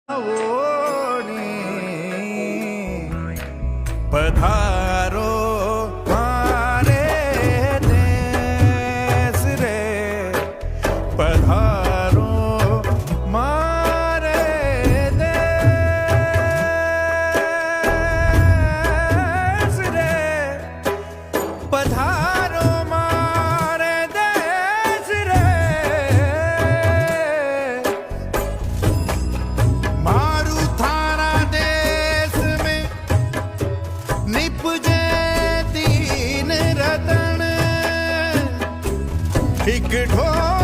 ओणी पधारो मारे देश रे, पधारो मारे देश रे, पधारो मारे देश रे। मारू थारा देश में निपजे दीन रतन, एक ढोल